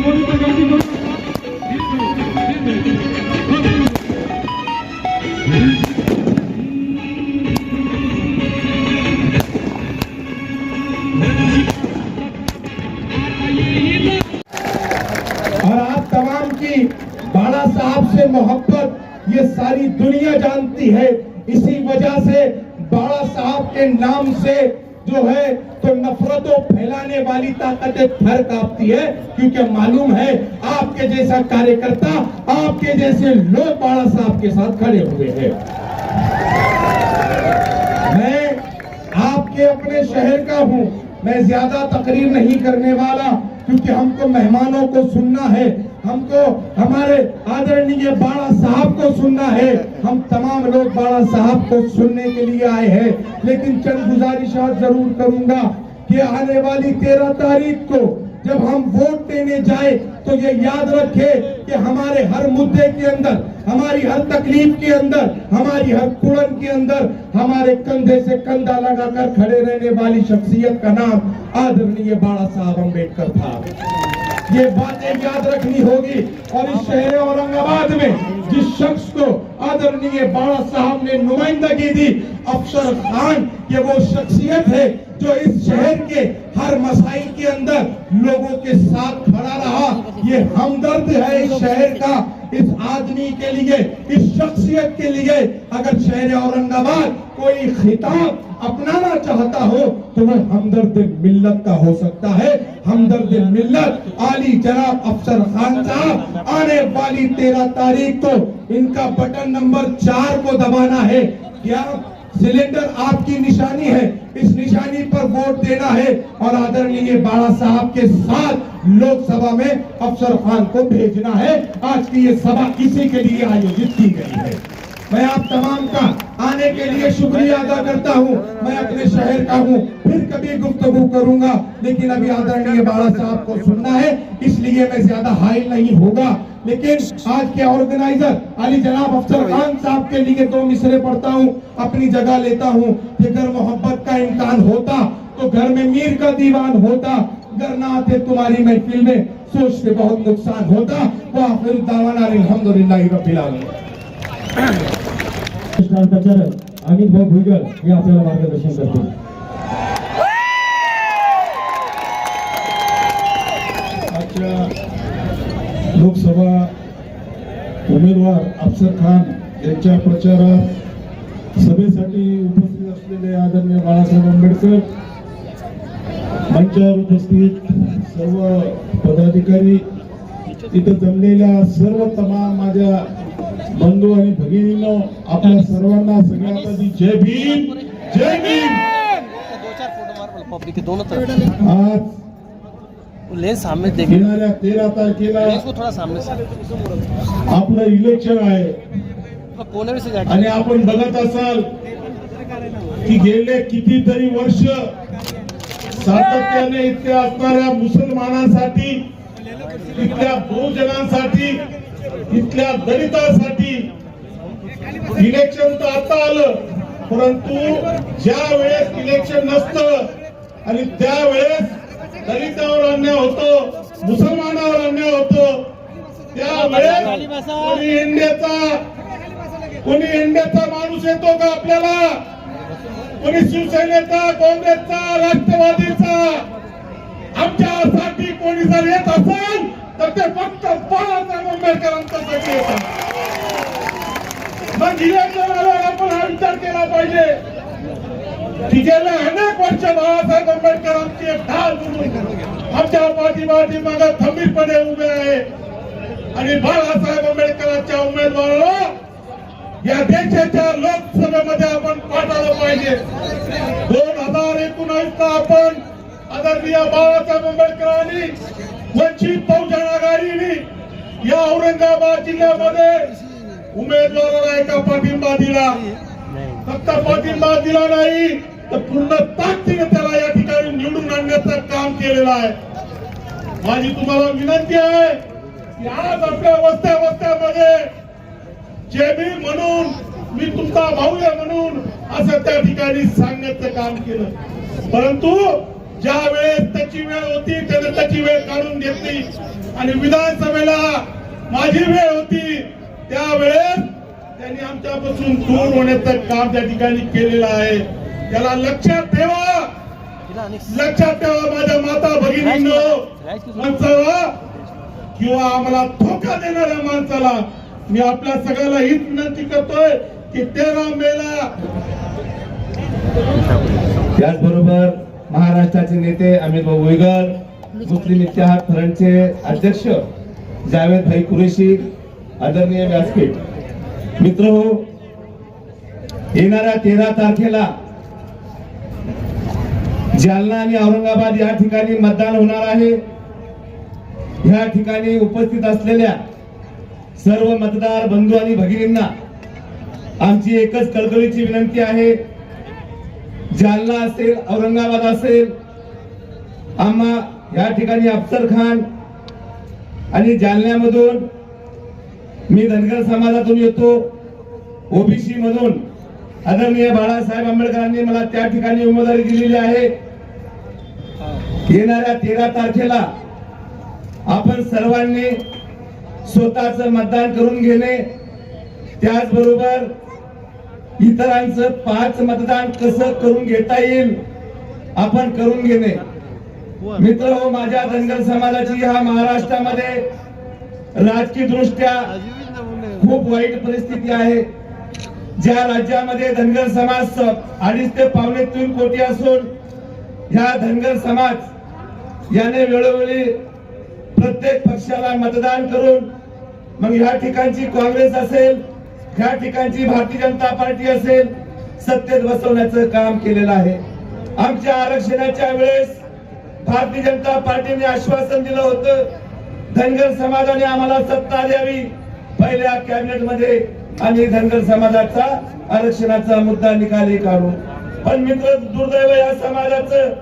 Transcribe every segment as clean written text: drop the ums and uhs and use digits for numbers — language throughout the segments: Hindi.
और आप तमाम की बाला साहब से मोहब्बत ये सारी दुनिया जानती है। इसी वजह से बाला साहब के नाम से जो है तो नफरतों फैलाने वाली ताकतें थर कांपती है, क्योंकि मालूम है आपके जैसा कार्यकर्ता, आपके जैसे लोग बाला साहब के साथ खड़े हुए हैं। मैं आपके अपने शहर का हूं, मैं ज्यादा तकरीर नहीं करने वाला, क्योंकि हमको मेहमानों को सुनना है, हमको हमारे आदरणीय बाला साहब को सुनना है। हम तमाम लोग बाला साहब को सुनने के लिए आए हैं। लेकिन चंद गुजारिशात जरूर करूंगा कि आने वाली 13 तारीख को जब हम वोट देने जाए तो ये याद रखे कि हमारे हर मुद्दे के अंदर, हमारी हर तकलीफ के अंदर, हमारी हर कुड़न के अंदर हमारे कंधे से कंधा लगाकर खड़े रहने वाली शख्सियत का नाम आदरणीय बाला साहब अम्बेडकर था। ये बातें याद रखनी होगी। और इस शहर औरंगाबाद में जिस शख्स को आदरणीय बाला साहब ने नुमाइंदगी दी, अफसर खान, ये वो शख्सियत है जो इस शहर के हर मसाइल के अंदर लोगों के साथ खड़ा रहा। ये हमदर्द है इस शहर का, इस आदमी के लिए, इस शख्सियत के लिए। अगर शहर औरंगाबाद कोई खिताब अपनाना चाहता हो तो वह हमदर्द मिल्लत का हो सकता है। हमदर्द मिल्लत आली जनाब अफसर खान साहब आने वाली 13 तारीख को इनका बटन नंबर 4 को दबाना है। क्या सिलेंडर आपकी निशानी है, इस निशानी पर वोट देना है और आदरणीय बाला साहब के साथ लोकसभा में अफसर खान को भेजना है। आज की ये सभा इसी के लिए आयोजित की गई है। मैं आप तमाम का आने के लिए शुक्रिया अदा करता हूं। मैं अपने शहर का हूं, फिर कभी गुफ्तगू करूंगा, लेकिन अभी आदरणीय बाला साहब को सुनना है, इसलिए मैं ज्यादा हाइल नहीं होगा। लेकिन आज के ऑर्गेनाइजर अली जनाब अफसर खान साहब के लिए 2 मिसरे पढ़ता हूं, अपनी जगह लेता हूं कि अगर मोहब्बत का इम्कान होता तो घर में मीर का दीवान होता, अगर ना आते तुम्हारी महफिल में सोच के बहुत नुकसान होता। वो आखिर दावाना अल्हम्दुलिल्लाह रब्बिल आलमीन। अमित भाऊ भुजबळ हे आपल्याला मार्गदर्शन करतील। आजच्या लोकसभा उमेदवार अफसर खान यांच्या प्रचारात सभेसाठी उपस्थित असलेले आदरणीय बाळासाहेब आंबेडकर, मंचावर उपस्थित सर्व पदाधिकारी, इथं जमलेल्या सर्व तमाम माझ्या बंधू आणि भगिनींनो, आपल्या सर्वांना सगळ्यात आधी जय भीम, जय भीम। आज लेंस सामने येणाऱ्या 13 तारखेला थोड़ा सामने आपलं इलेक्शन आहे कोने से जाके आणि आपण बघत असाल की गेले कितीतरी वर्ष सातत्याने इथे असणाऱ्या मुसलमानांसाठी, इथल्या बहुजनांसाठी, इथल्या दलितांसाठी इलेक्शन तर आता आलं, परंतु ज्या वेळेस इलेक्शन नसतं आणि त्यावेळेस दलितांवर अन्याय होतो, मुसलमानावर अन्याय होतो, त्यावेळेस कोणी इंडियाचा माणूस येतो का आपल्याला? कोणी शिवसेनेचा, काँग्रेसचा, राष्ट्रवादीचा? आमच्यासाठी कोणी जर येत असेल तर ते फक्त बाळासाहेब आंबेडकरांच्यासाठी येतात। मग इलेक्शन आल्यावर आपण हा विचार केला पाहिजे की गेल्या अनेक वर्ष बाळासाहेब आंबेडकरांची एक ढाल म्हणून आमच्या पाठीमागे खंबीरपणे उभे आहे आणि बाळासाहेब आंबेडकरांच्या उमेदवाराला या देशाच्या लोकसभेमध्ये आपण पाठवलं पाहिजे। 2019 ला आपण आदरणीय बाळासाहेब आंबेडकरांनी वंचित बहुजन आघाडीने या औरंगाबाद जिल्ह्यामध्ये उमेदवाराला एका पाठिंबा दिला, फक्त पाठिंबा दिला नाही तर पूर्ण ताकदीने त्याला या ठिकाणी निवडून आणण्याचं काम केलेलं आहे। माझी तुम्हाला विनंती आहे की आज आपल्या वस्त्या वस्त्यामध्ये जेबी म्हणून, मी तुमचा भाऊ आहे म्हणून असं त्या ठिकाणी सांगण्याचं काम केलं, परंतु ज्या वेळेस त्याची वेळ होती त्याने त्याची वेळ काढून घेतली आणि विधानसभेला माझी वेळ होती त्यावेळेस त्यांनी आमच्यापासून दूर होण्याचं काम त्या ठिकाणी केलेलं आहे. त्याला लक्षात ठेवा, लक्षात ठेवा माझ्या माता भगिनींनो, माणसाला किंवा आम्हाला धोका देणाऱ्या माणसाला मी आपल्या सगळ्याला हीच विनंती करतोय की 13 मेला. त्याचबरोबर महाराष्ट्राचे नेते अमित भाऊ भुईगळ, मुस्लिम इत्तेहाद फ्रंटचे अध्यक्ष जावेद भाई कुरेशी, आदरणीय व्यासपीठ मित्र हो, येणाऱ्या 13 तारखेला जालना आणि औरंगाबाद या ठिकाणी मतदान होणार आहे. या ठिकाणी उपस्थित असलेल्या सर्व मतदार बंधू आणि भगिनींना आमची एकच कळकळीची विनंती आहे. जालना असेल, औरंगाबाद असेल, आम्हा या ठिकाणी अफसर खान आणि जालन्यामधून मी धनगर समाजातून येतो, ओबीसी मधून आदरणीय बाळासाहेब आंबेडकरांनी मला त्या ठिकाणी उमेदवारी दिलेली आहे. येणाऱ्या 13 तारखेला आपण सर्वांनी स्वतःच मतदान करून घेणे, त्याचबरोबर इतरांचं 5 मतदान कसं करून घेता येईल आपण करून घेणे. मित्र हो, माझ्या धनगर समाजाची ह्या महाराष्ट्रामध्ये राजकीय दृष्ट्या खूप वाईट परिस्थिती आहे. ज्या राज्यामध्ये धनगर समाज 2.5 ते 3 कोटी असून ह्या धनगर समाज याने वेळोवेळी प्रत्येक पक्षाला मतदान करून मग ह्या ठिकाणची काँग्रेस असेल, ह्या ठिकाणची भारतीय जनता पार्टी असेल, सत्तेत बसवण्याचं काम केलेलं आहे. आमच्या आरक्षणाच्या वेळेस भारतीय जनता पार्टीने आश्वासन दिलं होतं, धनगर समाजाने आम्हाला सत्ता द्यावी. पहिल्या कॅबिनेट मध्ये आम्ही धनगर समाजाचा आरक्षणाचा मुद्दा निकाली काढू. पण मित्र, दुर्दैव या समाजाचं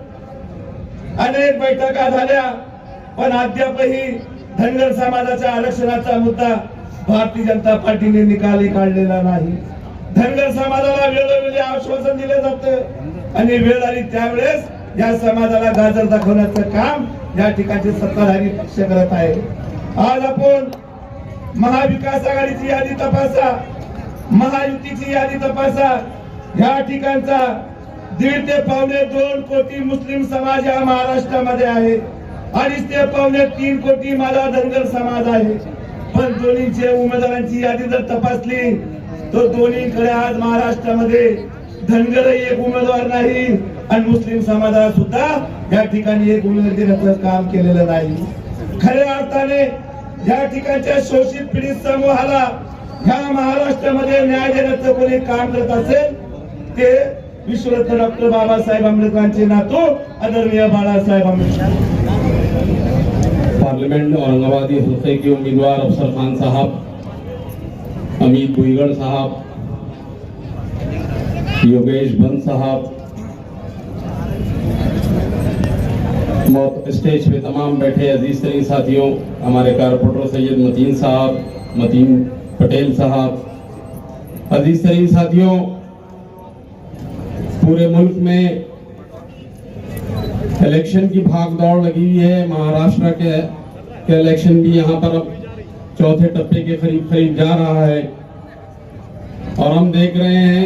अनेक बैठका झाल्या, पण अद्यापही धनगर समाजाच्या आरक्षणाचा मुद्दा भारतीय जनता पार्टीने निकाली काढलेला नाही. धनगर समाजाला वेळोवेळी आश्वासन दिलं जातं आणि वेळ आली त्यावेळेस या समाजाला गाजर दाखवण्याचं काम या ठिकाणचे सत्ताधारी पक्ष करत आहे. आज आपण महाविकास आघाडीची यादी तपासा, महायुतीची यादी तपासा. या ठिकाणचा 1.5 ते 2.25 कोटी मुस्लिम समाज या महाराष्ट्रामध्ये आहे. 2.5 ते 3 कोटी माझा धनगर समाज आहे. पण दोन्हीचे उमेदवारांची यादी जर तपासली तर दोन्हीकडे आज महाराष्ट्रामध्ये धनगर एक उमेदवार नाही आणि मुस्लिम समाजाला सुद्धा या ठिकाणी एक उमेदवार देण्याचं काम केलेलं नाही. खऱ्या अर्थाने या ठिकाणच्या शोषित पीडित समूहाला ह्या महाराष्ट्रामध्ये न्याय देण्याचं कोणी काम करत असेल ते विश्वरत्न डॉक्टर बाबासाहेब आंबेडकरांचे नातू आदरणीय बाळासाहेब आंबेडकर. पार्लियामेंट औरंगाबादी हल्के के उम्मीदवार अफसर खान साहब, अमित भुईगल साहब, योगेश बंद साहब, स्टेज पे तमाम बैठे अजीज तरीन साथियों, हमारे कारपोरेटर सैयद मतीन साहब, मतीन पटेल साहब, अजीज तरीन साथियों, पूरे मुल्क में इलेक्शन की भाग दौड़ लगी हुई है. महाराष्ट्र के इलेक्शन भी यहाँ पर अब चौथे टप्पे के करीब जा रहा है और हम देख रहे हैं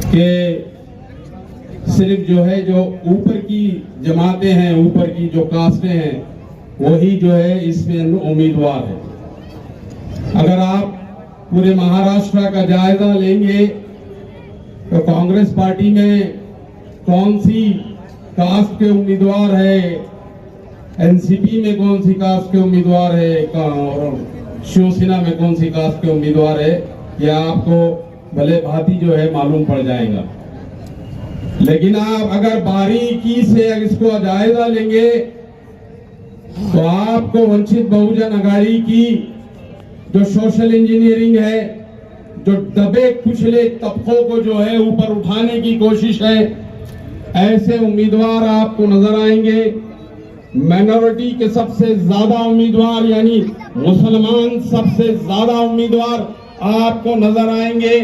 कि सिर्फ जो है जो ऊपर की जमातें हैं, ऊपर की जो कास्टें हैं, वही जो है इसमें उम्मीदवार है. अगर आप पूरे महाराष्ट्र का जायजा लेंगे तो कांग्रेस पार्टी में कौन सी कास्ट के उम्मीदवार है, एनसीपी में कौन सी कास्ट के उम्मीदवार है और शिवसेना में कौन सी कास्ट के उम्मीदवार है, यह आपको भले भांति जो है मालूम पड़ जाएगा. लेकिन आप अगर बारीकी से इसको जायजा लेंगे तो आपको वंचित बहुजन आघाड़ी की जो सोशल इंजीनियरिंग है, जो दबे कुचले तबकों को जो है ऊपर उठाने की कोशिश है, ऐसे उम्मीदवार आपको नजर आएंगे. माइनॉरिटी के सबसे ज्यादा उम्मीदवार यानी मुसलमान सबसे ज्यादा उम्मीदवार आपको नजर आएंगे.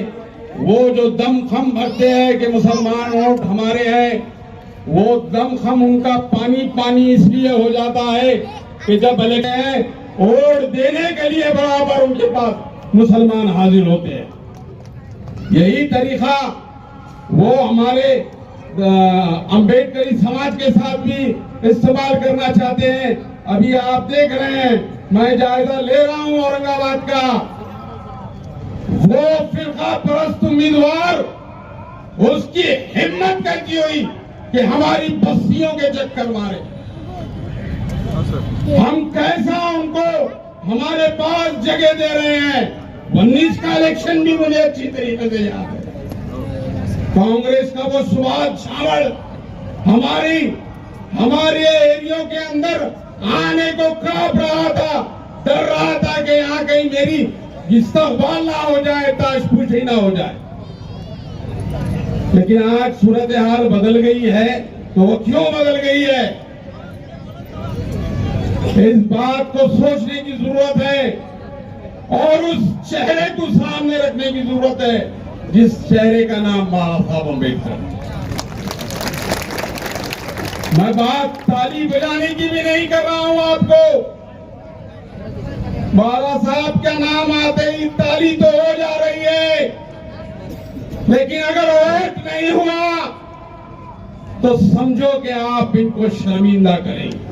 वो जो दम खम भरते हैं कि मुसलमान वोट हमारे हैं, वो दमखम उनका पानी पानी इसलिए हो जाता है कि जब इलेक्शन वोट देने के लिए बराबर उनके पास मुसलमान हाजिर होते हैं। यही तरीका वो हमारे अंबेडकरी समाज के साथ भी इस्तेमाल करना चाहते हैं। अभी आप देख रहे हैं, मैं जायजा ले रहा हूं औरंगाबाद का, वो फिरका परस्त उम्मीदवार उसकी हिम्मत करती हुई कि हमारी बस्तियों के चक्कर मारे। हम कैसा उनको हमारे पास जगह दे रहे हैं। 19 का इलेक्शन भी मुझे अच्छी तरीके से याद है। कांग्रेस का वो सुभाष छावड़ हमारे एरियो के अंदर आने को कांप रहा था, डर रहा था कि यहाँ कहीं मेरी इस्तकबाल ना हो जाए, ताशपूशी ना हो जाए। लेकिन आज सूरत हाल बदल गई है। तो वो क्यों बदल गई है, इस बात को सोचने की जरूरत है और उस चेहरे को सामने रखने की जरूरत है जिस चेहरे का नाम बाबा साहब अम्बेडकर। मैं बात ताली बजाने की भी नहीं कर रहा हूं आपको। बाबा साहब का नाम आते ही ताली तो हो जा रही है, लेकिन अगर वोट नहीं हुआ तो समझो कि आप इनको शर्मिंदा करेंगे,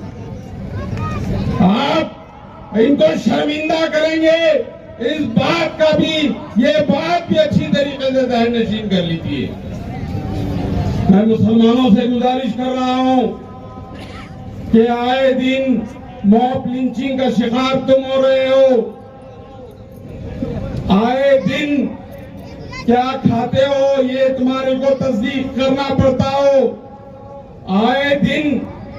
आप इनको शर्मिंदा करेंगे। इस बात का भी, ये बात भी अच्छी तरीके से ज़हन नशीन कर लीजिए। मैं मुसलमानों से गुजारिश कर रहा हूं कि आए दिन मॉब लिंचिंग का शिकार तुम हो रहे हो। आए दिन क्या खाते हो ये तुम्हारे को तस्दीक करना पड़ता हो। आए दिन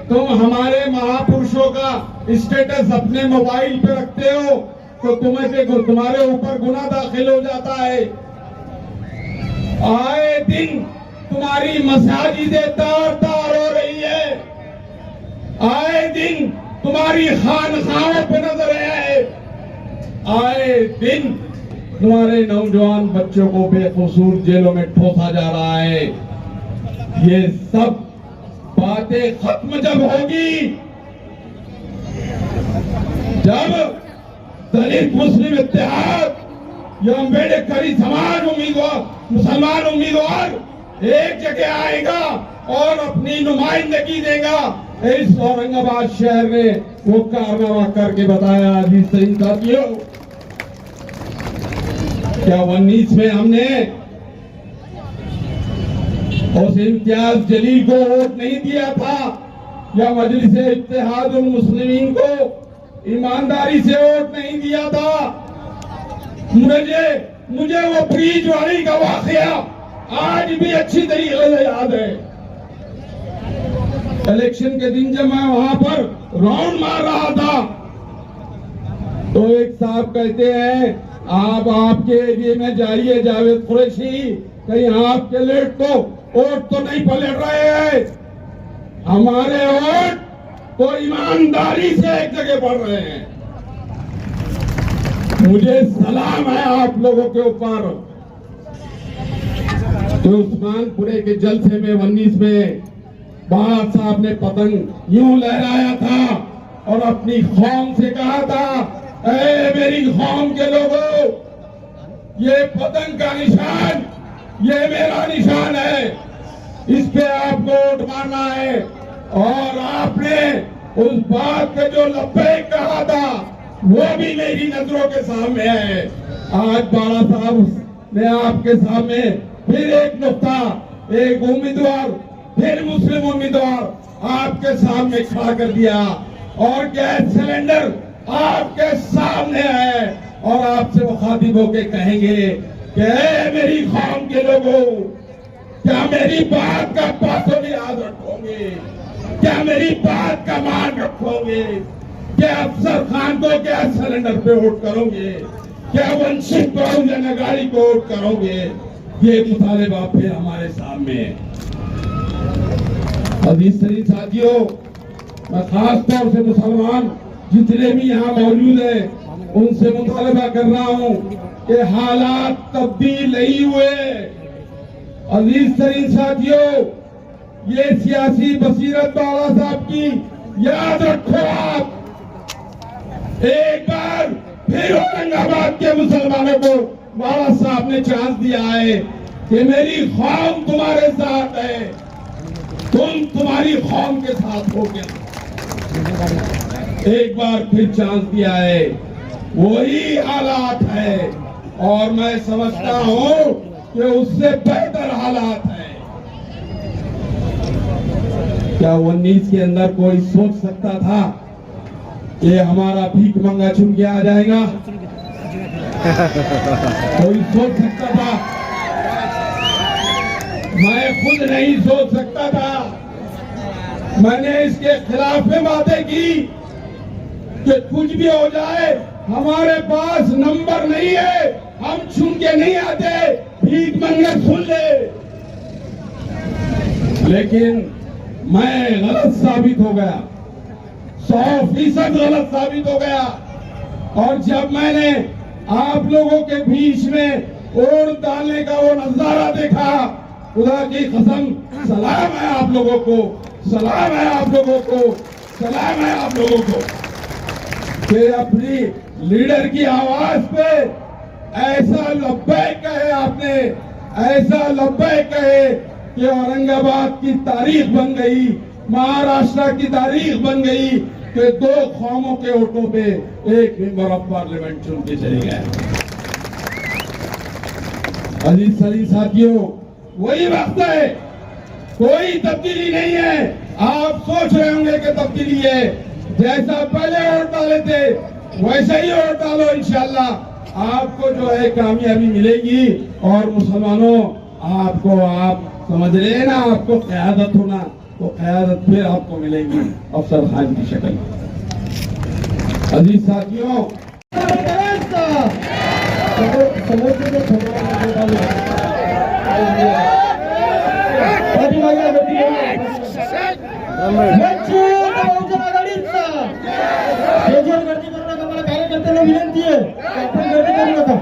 तुम हमारे महापुरुषों का स्टेटस अपने मोबाइल पे रखते हो तो तुम्हारे ऊपर गुनाह दाखिल हो जाता है। आए दिन तुम्हारी मसाजिदें तार हो रही है। आए दिन तुम्हारी खानखाओं पे नजर है। आए दिन तुम्हारे नौजवान बच्चों को बेकसूर जेलों में ठोसा जा रहा है। ये सब बातें खत्म जब होगी, जब दलित मुस्लिम इत्तेहाद या अम्बेडकरी समाज उम्मीदवार, मुसलमान उम्मीदवार एक जगह आएगा और अपनी नुमाइंदगी देगा। इस औरंगाबाद शहर ने वो कारनामा करके बताया। अजीज सही साथियों, क्या 19 में हमने उस इम्तियाज जलील को वोट नहीं दिया था या मजलिस इत्तेहादुल मुस्लिमीन को ईमानदारी से वोट नहीं दिया था? मुझे वो ब्रिज वाली का वाकया आज भी अच्छी तरीके से याद है। इलेक्शन के दिन जब मैं वहां पर राउंड मार रहा था तो एक साहब कहते हैं, आप आपके एरिया में जाइए जावेद कुरैशी, कहीं आपके लेट तो वोट तो नहीं पलट रहे हैं। हमारे वोट तो ईमानदारी से एक जगह बढ़ रहे हैं। मुझे सलाम है आप लोगों के ऊपर जो उस्मानपुरे के जलसे में 19 में बादशाह साहब ने पतंग यूं लहराया था और अपनी कौम से कहा था, ऐ मेरी कौम के लोगों, ये पतंग का निशान, ये मेरा निशान है, इस पे आपको वोट मारना है। और आपने उस बात पे जो लब्बैक कहा था वो भी मेरी नजरों के सामने है। आज बाला साहब ने आपके सामने फिर एक नुक्ता, एक उम्मीदवार, फिर मुस्लिम उम्मीदवार आपके सामने खड़ा कर दिया और गैस सिलेंडर आपके सामने है और आपसे मुखातिब होके कहेंगे कि मेरी कौम के लोगों, क्या मेरी बात का पासों याद रखोगे? क्या मेरी बात का मान रखोगे? क्या अफसर खान को क्या सिलेंडर पे वोट करोगे? क्या वंशित बहुजन अघाड़ी को वोट करोगे? ये मुतालिबा फिर हमारे सामने है। अजीज साथियों, मैं खास तौर से मुसलमान जितने भी यहाँ मौजूद हैं उनसे मुतालिबा कर रहा हूँ कि हालात तब्दील नहीं हुए। अजीज साथियों, ये सियासी बसीरत बाला साहब की याद रखो आप। एक बार फिर औरंगाबाद के मुसलमानों को बाला साहब ने चांस दिया है कि मेरी कौम तुम्हारे साथ है, तुम तुम्हारी कौम के साथ हो गया। एक बार फिर चांस दिया है, वही हालात है और मैं समझता हूं कि उससे बेहतर हालात है। क्या 19 के अंदर कोई सोच सकता था कि हमारा भीख मंगा चुन के आ जाएगा? कोई सोच सकता था? मैं खुद नहीं सोच सकता था। मैंने इसके खिलाफ में बातें की कि कुछ भी हो जाए, हमारे पास नंबर नहीं है, हम चुन के नहीं आते, भीख मंगे सुन ले। लेकिन मैं गलत साबित हो गया, 100% गलत साबित हो गया। और जब मैंने आप लोगों के बीच में वोट डालने का वो नजारा देखा, खुदा की कसम, सलाम है आप लोगों को, सलाम है आप लोगों को, सलाम है आप लोगों को कि अपनी लीडर की आवाज पे ऐसा लब्बैक कहे आपने, ऐसा लब्बैक कहे कि औरंगाबाद की तारीख बन गई, महाराष्ट्र की तारीख बन गई कि 2 कौमों के वोटों पे एक मेंबर ऑफ पार्लियामेंट चुन के चले गए। अजीज सली साथियों, वही वक्त है, कोई तब्दीली नहीं है। आप सोच रहे होंगे कि तब्दीली है, जैसा पहले वोट डाले थे वैसे ही वोट डालो, इंशाल्लाह आपको जो है कामयाबी मिलेगी। और मुसलमानों, आपको आप समझ रहे हैं ना, आपको क़यादत होना, तो क़यादत फिर आपको मिलेगी अफसर खान की शक्ल में। अजीज साथियों, कार्यकर्त्यांना विनंती आहे, आपण गर्दी करू नका।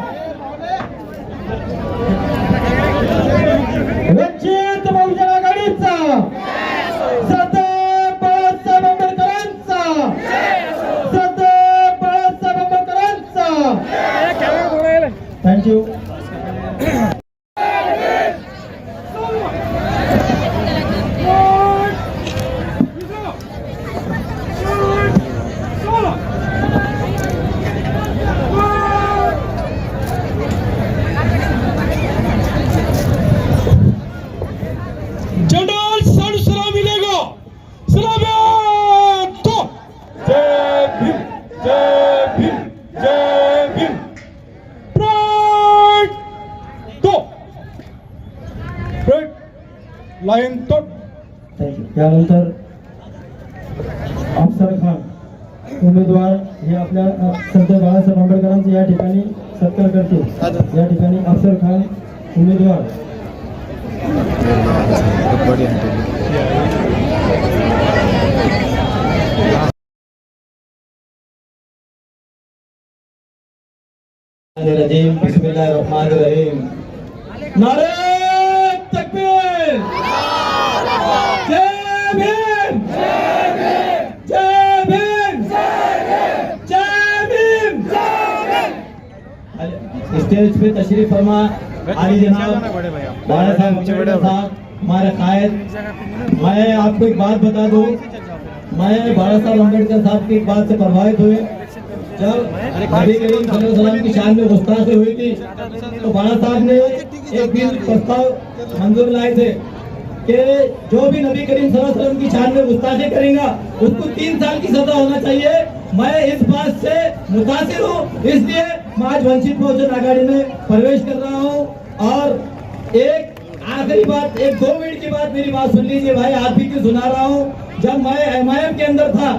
वंचित बहुजन आघाडीचा, सदैव बाळासाहेब आंबेडकरांचा, सदैव बाळासाहेब आंबेडकरांचा। थँक्यू। जनरल सलाम मिलेगा, सलाम तो जय भीम, जय भीम, जय भीम। प्राइड तो प्राइड लाइन तो। थँक्यू। त्यानंतर अफसर खान उमेदवार हे आपल्या संत बाळासाहेब आंबेडकरांचे या ठिकाणी सत्कार करतील। या ठिकाणी अफसर खान उमेदवार बिस्मिल्लाहिर्रहमानिर्रहीम। नारे तकबीर, जय भीम, जय भीम, जय भीम। स्टेज पे तशरीफ फरमा आली जनाब बाला साहब अम्बेडकर साहब, हमारे कायद। मैं आपको एक बात बता दूं, मैं बाला साहब अम्बेडकर साहब की एक बात से प्रभावित हुए। जब नबी करीम सल्लल्लाहु अलैहि वसल्लम की शान में गुस्ताखी हुई थी, तो बाला साहब ने एक बिल प्रस्ताव मंजूर लाए थे कि जो भी नबी करीम सल्लल्लाहु अलैहि वसल्लम की शान में गुस्ताखी करेगा उसको 3 साल की सजा होना चाहिए। मैं इस बात से मुतासिर हूँ, इसलिए मैं आज वंचित बहुजन आघाड़ी में प्रवेश कर रहा हूँ। और एक आखिरी बात, एक 2 मिनट की बात, मेरी बात सुन लीजिए भाई, आप भी क्यों सुना रहा हूँ। जब मैं MIM के अंदर था,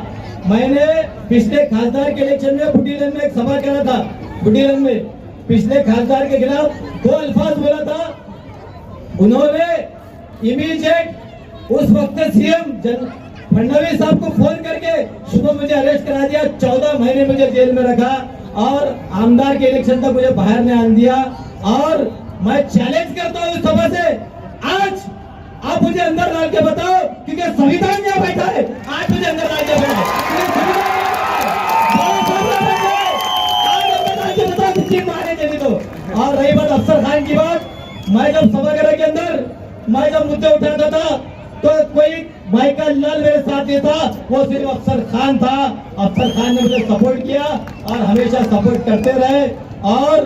मैंने पिछले खासदार के इलेक्शन में बुटीलन में एक सभा करा था। बुटीलन में पिछले खासदार के खिलाफ 2 अल्फाज बोला था। उन्होंने इमीडिएट उस वक्त CM फडणवीस साहब को फोन करके सुबह मुझे अरेस्ट करा दिया, 14 महीने मुझे जेल में रखा और आमदार के इलेक्शन तक मुझे बाहर नहीं आने दिया। और मैं चैलेंज करता हूँ इस सभा से, आप मुझे अंदर डाल के बताओ, क्योंकि संविधान यहाँ बैठा है। आज मुझे अंदर डाल के बताओ, माने देने दो। और रही बात अफसर खान की बात, मैं जब सभागृह के अंदर मैं जब मुद्दे उठाता था तो कोई भाई का लाल मेरे साथ नहीं था, वो सिर्फ अफसर खान था। अफसर खान ने मुझे सपोर्ट किया और हमेशा सपोर्ट करते रहे। और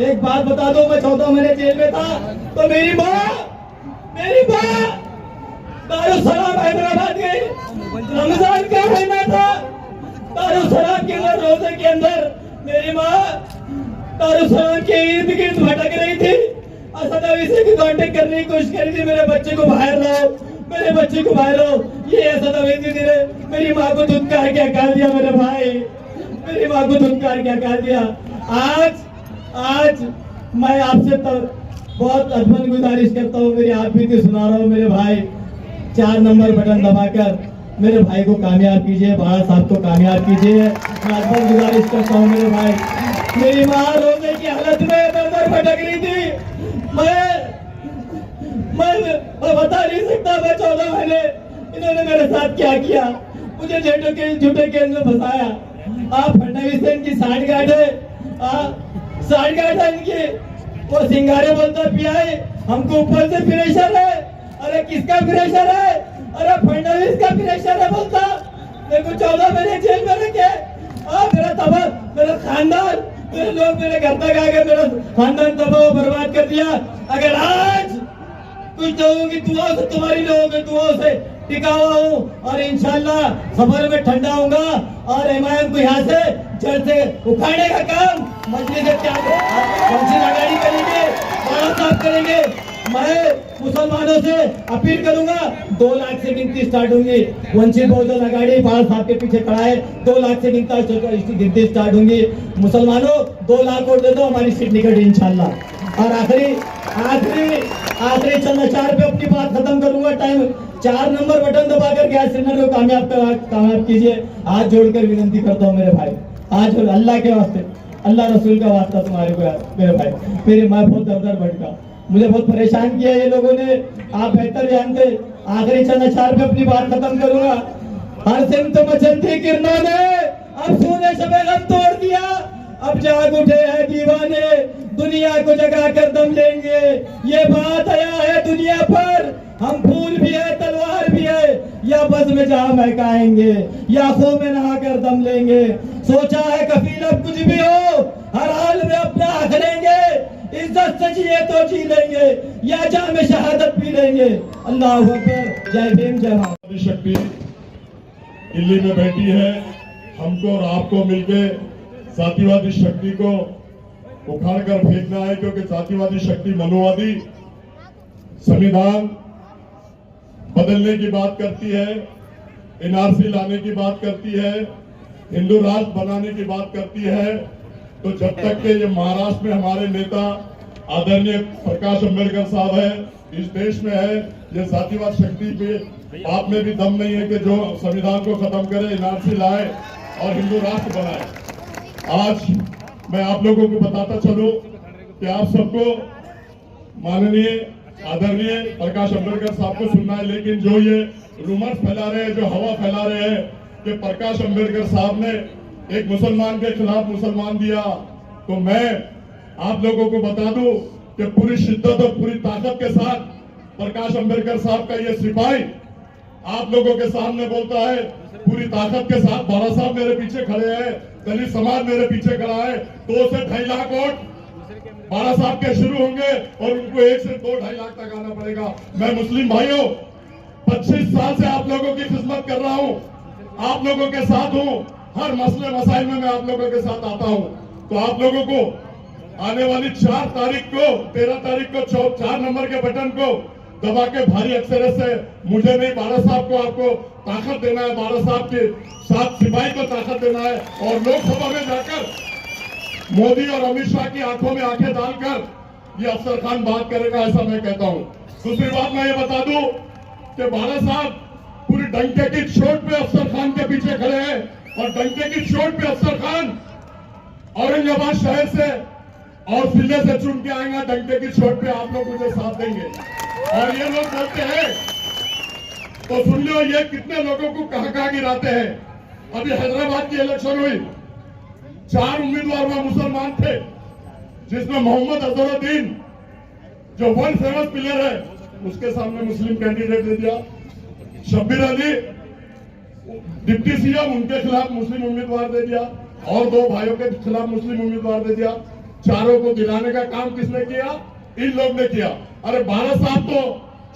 एक बात बता दो, मैं 14 महीने जेल में था तो मेरी माँ दारुसलाम हैदराबाद गई, रमजान का महीना था, दारुसलाम के अंदर रोजे के अंदर मेरी माँ दारुसलाम के इर्द गिर्द भटक रही थी। असद अवी से कांटेक्ट करने की कोशिश करी थी, मेरे बच्चे को बाहर लाओ, मेरे बच्चे को बाहर लाओ। ये असद अवी ने मेरी माँ को धुतकार क्या कह दिया, मेरे भाई मेरी माँ को धुतकार क्या कह दिया। आज मैं आपसे तो बहुत अदबन गुजारिश करता हूँ, मेरी आप बीती सुना रहा हूँ मेरे भाई, 4 नंबर बटन दबाकर मेरे भाई को कामयाब कीजिए, बाला साहब को कामयाब कीजिए। मैं अदबन गुजारिश करता हूँ मेरे भाई। मेरी माँ रोने की हालत में इधर भटक रही थी। मैं बता नहीं सकता, मैं 14 महीने इन्होंने मेरे साथ क्या किया, मुझे झूठे केस में फंसाया। आप फडणवीस से इनकी साठगांठ है, साठगांठ है इनकी। वो सिंगारे बोलता पियाए, हमको ऊपर से प्रेशर है। अरे किसका प्रेशर है? अरे फडणवीस का प्रेशर है बोलता। मेरे को 14 महीने जेल में रखे, मेरा खानदान, मेरे लोग मेरे घर तक आके मेरा खानदान तबाह बर्बाद कर दिया। अगर आज कुछ लोगों की दुआओं से, तुम्हारी लोगों की दुआओं से टिका हुआ हूँ और इंशाल्लाह खबर में ठंडा होऊंगा और एमआईएम को यहाँ से जड़ से उखाड़ने का काम मजलिस आगाड़ी करेंगे, बाला साहब करेंगे। मैं मुसलमानों से अपील करूंगा, 2 लाख से गिनती स्टार्ट होंगी। वंचित बहुजन आघाड़ी बाला साहब के पीछे खड़ा है, 2 लाख से गिनती स्टार्ट होंगी। मुसलमानों 2 लाख वोट दे दो, हमारी सीट निकट इंशाल्लाह। और आखिरी चंद 4 पे अपनी बात खत्म करूंगा। टाइम 4 नंबर बटन दबाकर गैस सिलेंडर को कामयाब कीजिए। हाथ जोड़कर विनती करता हूँ मेरे भाई, आज अल्लाह के वास्ते, अल्लाह रसूल का वास्ता तुम्हारे को मेरे भाई। मैं बहुत दर भटका, मुझे बहुत परेशान किया ये लोगों ने, आप बेहतर जानते। आखिरी चंद 4 पे अपनी बात खत्म करूंगा। हर सिमत मचलती किरणों ने अब सोने शबे गम तोड़ दिया, अब जाग उठे हैं दीवाने, दुनिया को जगा कर दम लेंगे। ये बात आया है दुनिया पर, हम फूल भी है तलवार भी है, या बज़ में जहां महकाएंगे या खून में नहा कर दम लेंगे। सोचा है कफील अब कुछ भी हो, हर हाल में अपना हक लेंगे, इज्जत से जिए तो जी लेंगे या जाम में शहादत पी लेंगे। अल्लाह अकबर, जय भीम जय भारत। शक्ति दिल्ली में बैठी है, हमको और आपको मिलके जातिवादी शक्ति को उखाड़ कर फेंकना है, क्योंकि जातिवादी शक्ति मनोवादी संविधान बदलने की बात करती है, एनआरसी लाने की बात करती है, हिंदू राष्ट्र बनाने की बात करती है। तो जब तक के ये महाराष्ट्र में हमारे नेता आदरणीय प्रकाश अंबेडकर साहब है, इस देश में है, ये जातिवाद शक्ति पे आप में भी दम नहीं है कि जो संविधान को खत्म करे, एनआरसी लाए और हिंदू राष्ट्र बनाए। आज मैं आप लोगों को बताता चलूं कि आप सबको माननीय आदरणीय प्रकाश अंबेडकर साहब को सुनना है, लेकिन जो ये रूमर्स फैला रहे हैं, जो हवा फैला रहे हैं कि प्रकाश अंबेडकर साहब ने एक मुसलमान के खिलाफ मुसलमान दिया, तो मैं आप लोगों को बता दूं कि पूरी शिद्दत और पूरी ताकत के साथ प्रकाश अंबेडकर साहब का ये सिपाही आप लोगों के सामने बोलता है, पूरी ताकत के साथ। बाला साहब मेरे पीछे खड़े हैं, दलित समाज मेरे पीछे खड़ा है, 2 से 2.5 लाख वोट बाला साहब के शुरू होंगे और उनको 1 से 2-2.5 लाख तक आना पड़ेगा। मैं मुस्लिम भाइयों 25 साल से आप लोगों की खिदमत कर रहा हूं, आप लोगों के साथ हूं, हर मसले मसाइल में मैं आप लोगों के साथ आता हूं। तो आप लोगों को आने वाली 4 तारीख को 13 तारीख को 4 नंबर के बटन को दबा के भारी अक्षर से, मुझे नहीं बाला साहब को आपको ताकत देना है, बाला साहब के साथ सिपाही को ताकत देना है और लोकसभा में जाकर मोदी और अमित शाह की आंखों में आंखें डालकर ये अफसर खान बात करेगा, ऐसा मैं कहता हूं। दूसरी बात मैं ये बता दूं कि बाला साहब पूरी डंके की चोट पे अफसर खान के पीछे खड़े हैं और डंके की चोट पे अफसर खान औरंगाबाद शहर से और जिले से चुन के आएंगे, डंके की चोट पे आप लोग मुझे साथ देंगे। और ये लोग बोलते हैं तो सुन लो ये कितने लोगों को कहां कहां गिराते हैं। अभी हैदराबाद की इलेक्शन हुई, 4 उम्मीदवार वहां मुसलमान थे, जिसमें मोहम्मद अजहरुद्दीन जो वर्ल्ड फेमस प्लेयर है उसके सामने मुस्लिम कैंडिडेट दे दिया। शब्बीर अली डिप्टी सीएम, उनके खिलाफ मुस्लिम उम्मीदवार दे दिया, और 2 भाइयों के खिलाफ मुस्लिम उम्मीदवार दे दिया। चारों को गिराने का काम किसने किया? इन लोग ने किया। अरे 12 साहब तो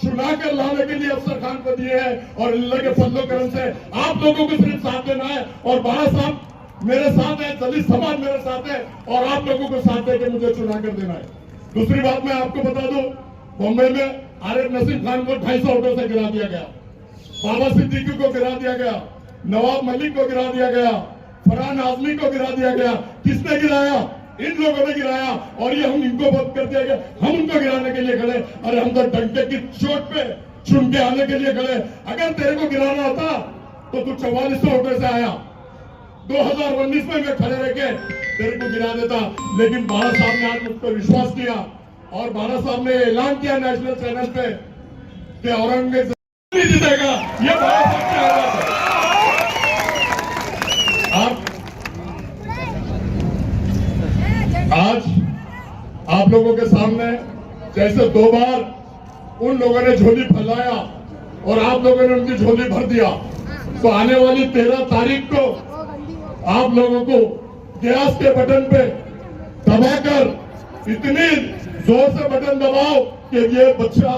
चुना कर लाने के लिए अफसर खान को दिए हैं, और अल्लाह के फजलो करम से आप लोगों को सिर्फ साथ देना है, और 12 साहब मेरे साथ है, दलित समाज मेरे साथ है, और आप लोगों को साथ दे के मुझे चुना कर देना है। दूसरी बात मैं आपको बता दूं, बॉम्बे में आरिफ नसीम खान को 250 वोटों से गिरा दिया गया, बाबा सिद्दीकी को गिरा दिया गया, नवाब मलिक को गिरा दिया गया, फरहान आजमी को गिरा दिया गया। किसने गिराया? इन लोगों ने गिराया, और ये हम इनको बंद कर दिया गया, हम उनको गिराने के लिए खड़े। अरे हम तो डंके की चोट पे चुन के आने के लिए खड़े। अगर तेरे को गिराना होता तो तू 4400 वोटों से आया, 2019 में मैं खड़े रह के तेरे को गिरा देता। लेकिन बाला साहब ने आज मुझ पर विश्वास किया, और बाला साहब ने ऐलान किया नेशनल चैनल पे कि औरंगजेब नहीं जीतेगा। ये बाला साहब की आवाज है। आज आप लोगों के सामने जैसे 2 बार उन लोगों ने झोली फैलाया और आप लोगों ने उनकी झोली भर दिया, तो आने वाली 13 तारीख को आप लोगों को गैस के बटन पे दबाकर इतनी जोर से बटन दबाओ कि ये बच्चा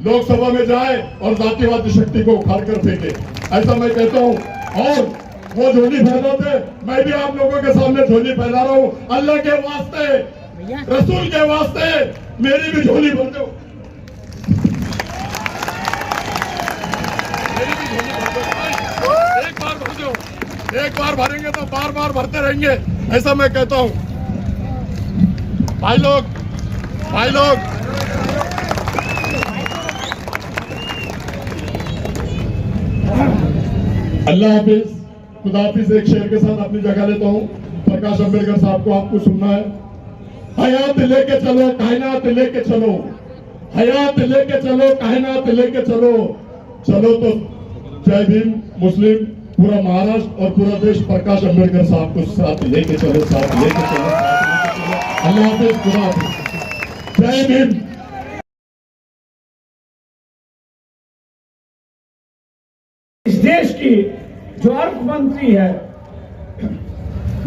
लोकसभा में जाए और जातिवादी शक्ति को उखाड़ कर फेंके। ऐसा मैं कहता हूं। और वो झोली फैलाते, मैं भी आप लोगों के सामने झोली फैला रहा हूं। अल्लाह के वास्ते, रसूल के वास्ते मेरी भी झोली भर दो, मेरी भी झोली भर दो। एक बार भर दो, एक बार भरेंगे तो बार बार भरते रहेंगे, ऐसा मैं कहता हूं। भाई लोग अल्लाह हाफिज, खुदा हाफिज। एक शेर के साथ अपनी जगह लेता हूँ। प्रकाश अंबेडकर साहब को आपको सुनना है। हयात लेके चलो, कायनात लेके चलो, हयात लेके चलो, कायनात लेके चलो। चलो तो जय भीम मुस्लिम, पूरा महाराष्ट्र और पूरा देश प्रकाश अंबेडकर साहब को साथ लेके चलो, साथ लेके चलो। अल्लाह हाफिज, खुदा हाफिज, जय भीम। इस देश की जो अर्थ मंत्री है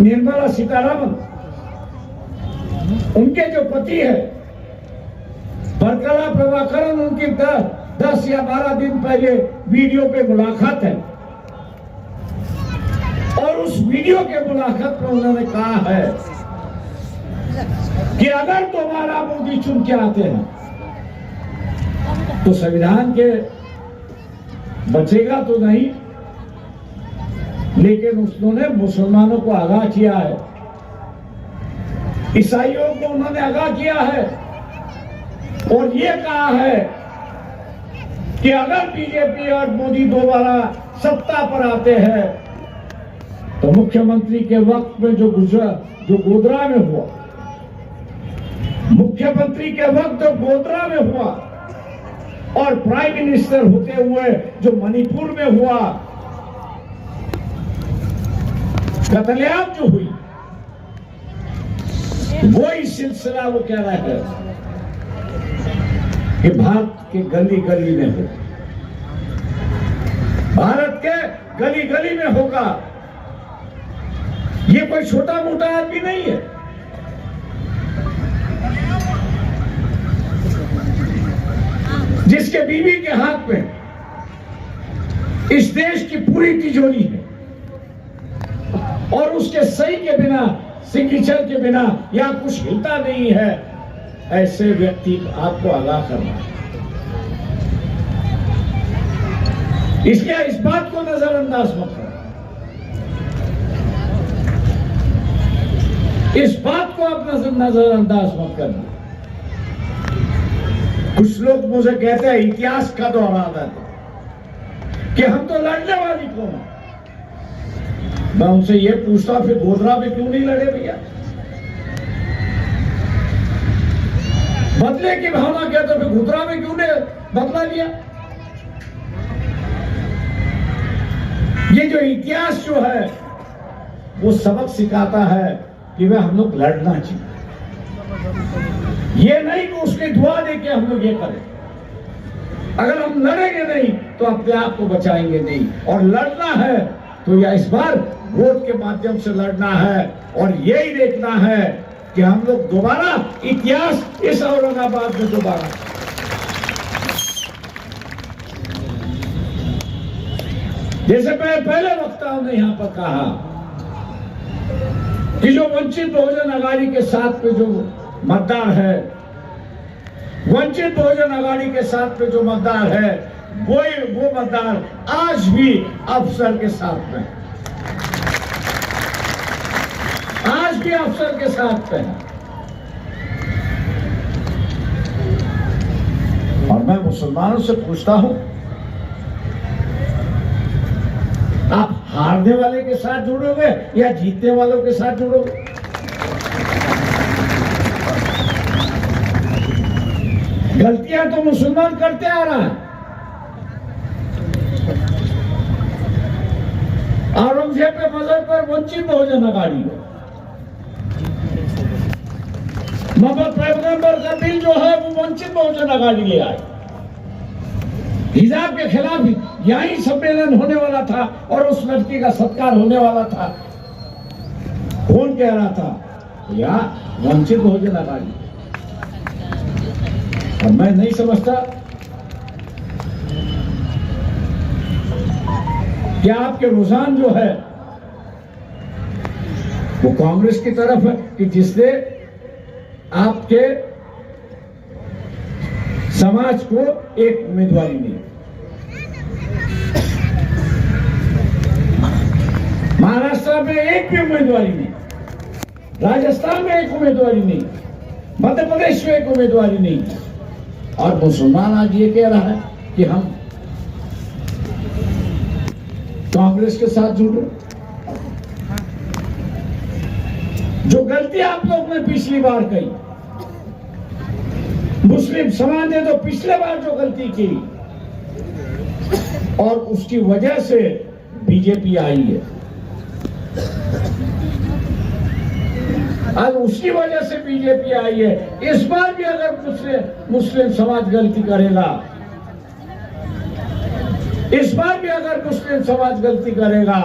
निर्मला सीतारमण, उनके जो पति है बरकला प्रभाकरन, उनकी 10 या 12 दिन पहले वीडियो पे मुलाकात है, और उस वीडियो के मुलाकात में उन्होंने कहा है कि अगर दोबारा मोदी चुन के आते हैं तो संविधान के बचेगा तो नहीं, लेकिन उन्होंने मुसलमानों को आगाह किया है, ईसाइयों को उन्होंने आगाह किया है, और ये कहा है कि अगर बीजेपी और मोदी दोबारा सत्ता पर आते हैं तो मुख्यमंत्री के वक्त में जो गोधरा में हुआ, मुख्यमंत्री के वक्त जो गोधरा में हुआ, और प्राइम मिनिस्टर होते हुए जो मणिपुर में हुआ कत्लेआम जो हुई, वही सिलसिला वो कह रहा है कि भारत के गली गली में हो, भारत के गली गली में होगा। ये कोई छोटा मोटा आदमी नहीं है। जिसके बीवी के हाथ में इस देश की पूरी तिजोरी है, और उसके सही के बिना, सिग्नेचर के बिना या कुछ हिलता नहीं है, ऐसे व्यक्ति आपको आगाह करना है। इसलिए इस बात को नजरअंदाज मत करो, इस बात को आप नजरअंदाज मत करना। कुछ लोग मुझे कहते हैं इतिहास का दोहराना कि हम तो लड़ने वाली कौन है। मैं उनसे ये पूछता फिर गोधरा में क्यों नहीं लड़े भैया? बदले की भावना क्या, तो फिर गोधरा में क्यों नहीं बदला लिया? ये जो इतिहास जो है वो सबक सिखाता है कि वे हम लोग लड़ना चाहिए। ये नहीं कि उसकी दुआ दे के हम लोग ये करें। अगर हम लड़ेंगे नहीं तो अपने आप को बचाएंगे नहीं, और लड़ना है तो या इस बार वोट के माध्यम से लड़ना है, और यही देखना है कि हम लोग दोबारा इतिहास इस औरंगाबाद में दोबारा। जैसे मैं पहले वक्ताओं ने यहां पर कहा कि जो वंचित बहुजन अघाड़ी के साथ पे जो मतदार है, वंचित बहुजन अघाड़ी के साथ पे जो मतदार है, वो मतदार आज भी अफसर के साथ में, आज भी अफसर के साथ में। और मैं मुसलमानों से पूछता हूं, आप हारने वाले के साथ जुड़ोगे या जीतने वालों के साथ जुड़ोगे? गलतियां तो मुसलमान करते आ रहा है। औरंगजेब के मजहब पर वंचित बहुजन अघाड़ी है। मोहम्मद पैगंबर का बिल जो है वो वंचित बहुजन अघाड़ी ले आए। हिजाब के खिलाफ यही सम्मेलन होने वाला था और उस लड़की का सत्कार होने वाला था। कौन कह रहा था? या वंचित बहुजन अघाड़ी। और मैं नहीं समझता कि आपके रुझान जो है वो कांग्रेस की तरफ है कि जिसने आपके समाज को एक उम्मीदवारी नहीं, महाराष्ट्र में एक भी उम्मीदवारी नहीं, राजस्थान में एक उम्मीदवारी नहीं, मध्य प्रदेश में एक उम्मीदवारी नहीं, और मुसलमान आज ये कह रहा है कि हम कांग्रेस के साथ जुड़े। जो गलती आप लोग ने पिछली बार की, मुस्लिम समाज ने तो पिछले बार जो गलती की और उसकी वजह से बीजेपी आई है, आज उसकी वजह से बीजेपी आई है। इस बार भी अगर मुस्लिम समाज गलती करेगा, इस बार भी अगर मुस्लिम समाज गलती करेगा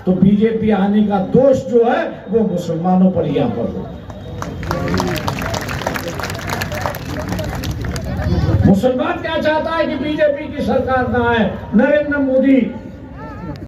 तो बीजेपी आने का दोष जो है वो मुसलमानों पर यहां पर होगा। मुसलमान क्या चाहता है कि बीजेपी की सरकार ना आए, नरेंद्र मोदी